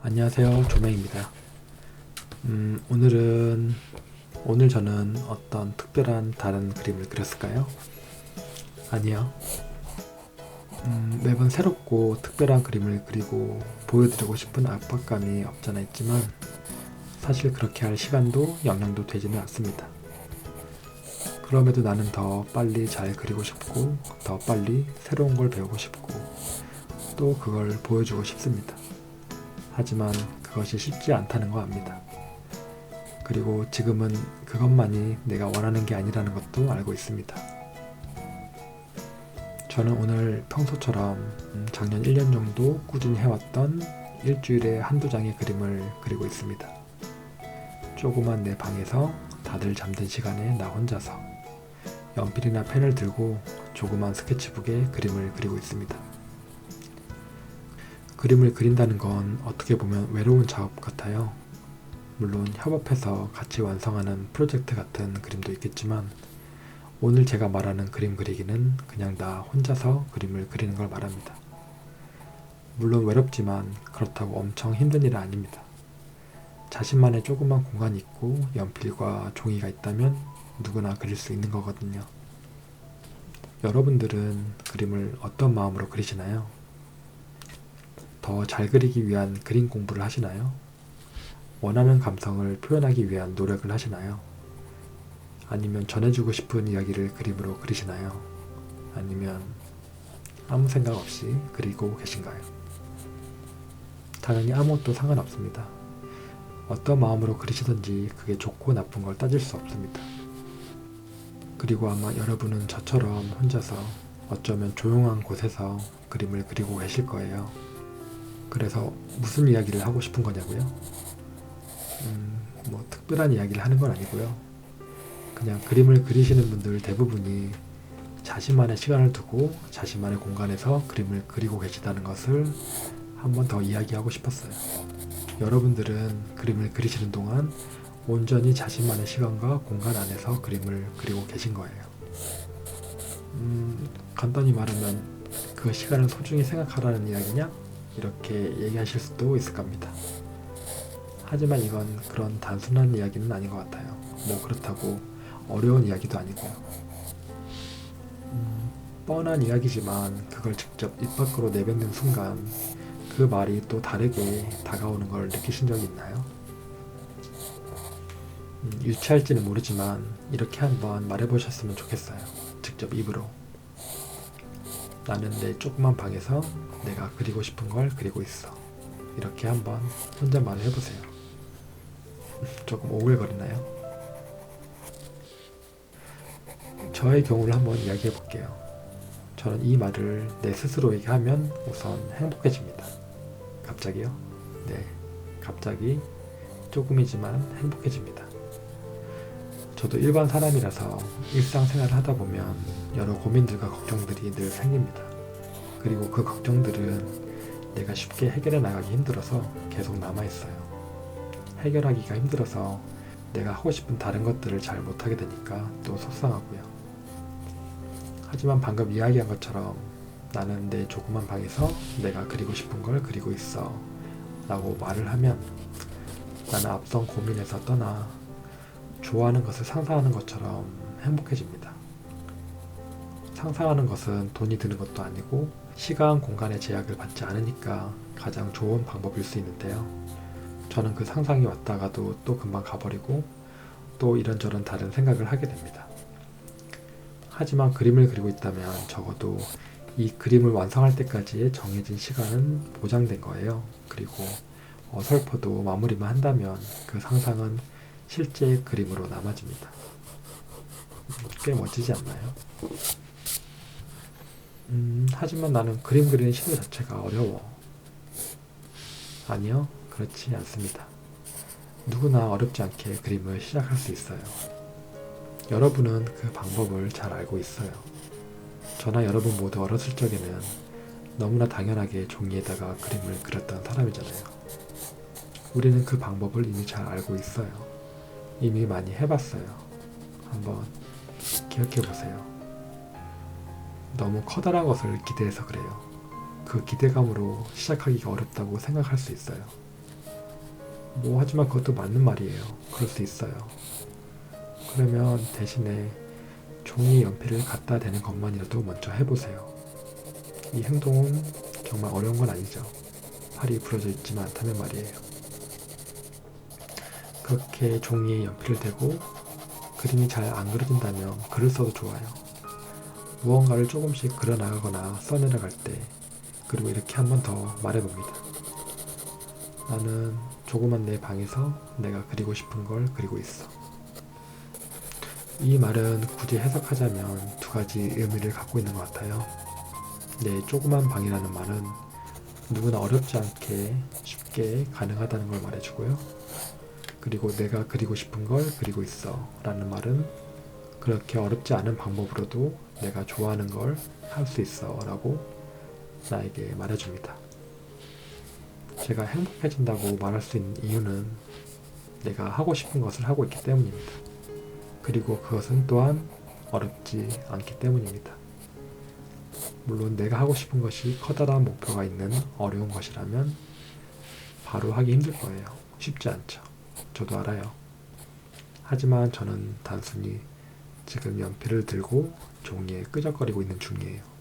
안녕하세요, 조명입니다. 오늘 저는 어떤 특별한 다른 그림을 그렸을까요? 아니요. 매번 새롭고 특별한 그림을 그리고 보여드리고 싶은 압박감이 없잖아 있지만 사실 그렇게 할 시간도 역량도 되지는 않습니다. 그럼에도 나는 더 빨리 잘 그리고 싶고 더 빨리 새로운 걸 배우고 싶고 또 그걸 보여주고 싶습니다. 하지만 그것이 쉽지 않다는 거 압니다. 그리고 지금은 그것만이 내가 원하는 게 아니라는 것도 알고 있습니다. 저는 오늘 평소처럼 작년 1년 정도 꾸준히 해왔던 일주일에 한두 장의 그림을 그리고 있습니다. 조그만 내 방에서 다들 잠든 시간에 나 혼자서 연필이나 펜을 들고 조그만 스케치북에 그림을 그리고 있습니다. 그림을 그린다는 건 어떻게 보면 외로운 작업 같아요. 물론 협업해서 같이 완성하는 프로젝트 같은 그림도 있겠지만 오늘 제가 말하는 그림 그리기는 그냥 나 혼자서 그림을 그리는 걸 말합니다. 물론 외롭지만 그렇다고 엄청 힘든 일은 아닙니다. 자신만의 조그만 공간이 있고 연필과 종이가 있다면 누구나 그릴 수 있는 거거든요. 여러분들은 그림을 어떤 마음으로 그리시나요? 더 잘 그리기 위한 그림 공부를 하시나요? 원하는 감성을 표현하기 위한 노력을 하시나요? 아니면 전해주고 싶은 이야기를 그림으로 그리시나요? 아니면 아무 생각 없이 그리고 계신가요? 당연히 아무것도 상관없습니다. 어떤 마음으로 그리시든지 그게 좋고 나쁜 걸 따질 수 없습니다. 그리고 아마 여러분은 저처럼 혼자서 어쩌면 조용한 곳에서 그림을 그리고 계실 거예요. 그래서 무슨 이야기를 하고 싶은 거냐고요? 특별한 이야기를 하는 건 아니고요. 그냥 그림을 그리시는 분들 대부분이 자신만의 시간을 두고 자신만의 공간에서 그림을 그리고 계시다는 것을 한 번 더 이야기하고 싶었어요. 여러분들은 그림을 그리시는 동안 온전히 자신만의 시간과 공간 안에서 그림을 그리고 계신 거예요. 간단히 말하면 그 시간을 소중히 생각하라는 이야기냐? 이렇게 얘기하실 수도 있을 겁니다. 하지만 이건 그런 단순한 이야기는 아닌 것 같아요. 그렇다고 어려운 이야기도 아니고요. 뻔한 이야기지만 그걸 직접 입 밖으로 내뱉는 순간 그 말이 또 다르게 다가오는 걸 느끼신 적이 있나요? 유치할지는 모르지만 이렇게 한번 말해보셨으면 좋겠어요. 직접 입으로. 나는 내 조그만 방에서 내가 그리고 싶은 걸 그리고 있어. 이렇게 한번 혼자 말을 해보세요. 조금 오글거리나요? 저의 경우를 한번 이야기해 볼게요. 저는 이 말을 내 스스로에게 하면 우선 행복해집니다. 갑자기요? 네, 갑자기 조금이지만 행복해집니다. 저도 일반 사람이라서 일상생활을 하다 보면 여러 고민들과 걱정들이 늘 생깁니다. 그리고 그 걱정들은 내가 쉽게 해결해 나가기 힘들어서 계속 남아있어요. 해결하기가 힘들어서 내가 하고 싶은 다른 것들을 잘 못하게 되니까 또 속상하고요. 하지만 방금 이야기한 것처럼 나는 내 조그만 방에서 내가 그리고 싶은 걸 그리고 있어 라고 말을 하면 나는 앞선 고민에서 떠나 좋아하는 것을 상상하는 것처럼 행복해집니다. 상상하는 것은 돈이 드는 것도 아니고 시간, 공간의 제약을 받지 않으니까 가장 좋은 방법일 수 있는데요. 저는 그 상상이 왔다가도 또 금방 가버리고 또 이런저런 다른 생각을 하게 됩니다. 하지만 그림을 그리고 있다면 적어도 이 그림을 완성할 때까지의 정해진 시간은 보장된 거예요. 그리고 어설퍼도 마무리만 한다면 그 상상은 실제 그림으로 남아집니다. 꽤 멋지지 않나요? 하지만 나는 그림 그리는 시도 자체가 어려워. 아니요, 그렇지 않습니다. 누구나 어렵지 않게 그림을 시작할 수 있어요. 여러분은 그 방법을 잘 알고 있어요. 저나 여러분 모두 어렸을 적에는 너무나 당연하게 종이에다가 그림을 그렸던 사람이잖아요. 우리는 그 방법을 이미 잘 알고 있어요. 이미 많이 해봤어요. 한번 기억해보세요. 너무 커다란 것을 기대해서 그래요. 그 기대감으로 시작하기가 어렵다고 생각할 수 있어요. 하지만 그것도 맞는 말이에요. 그럴 수 있어요. 그러면 대신에 종이에 연필을 갖다 대는 것만이라도 먼저 해보세요. 이 행동은 정말 어려운 건 아니죠. 팔이 부러져 있지만 않다면 말이에요. 그렇게 종이에 연필을 대고 그림이 잘 안 그려진다면 글을 써도 좋아요. 무언가를 조금씩 그려나가거나 써내려갈 때, 그리고 이렇게 한 번 더 말해봅니다. 나는 조그만 내 방에서 내가 그리고 싶은 걸 그리고 있어. 이 말은 굳이 해석하자면 두 가지 의미를 갖고 있는 것 같아요. 내 조그만 방이라는 말은 누구나 어렵지 않게 쉽게 가능하다는 걸 말해주고요. 그리고 내가 그리고 싶은 걸 그리고 있어 라는 말은 그렇게 어렵지 않은 방법으로도 내가 좋아하는 걸 할 수 있어 라고 나에게 말해줍니다. 제가 행복해진다고 말할 수 있는 이유는 내가 하고 싶은 것을 하고 있기 때문입니다. 그리고 그것은 또한 어렵지 않기 때문입니다. 물론 내가 하고 싶은 것이 커다란 목표가 있는 어려운 것이라면 바로 하기 힘들 거예요. 쉽지 않죠. 저도 알아요. 하지만 저는 단순히 지금 연필을 들고 종이에 끄적거리고 있는 중이에요.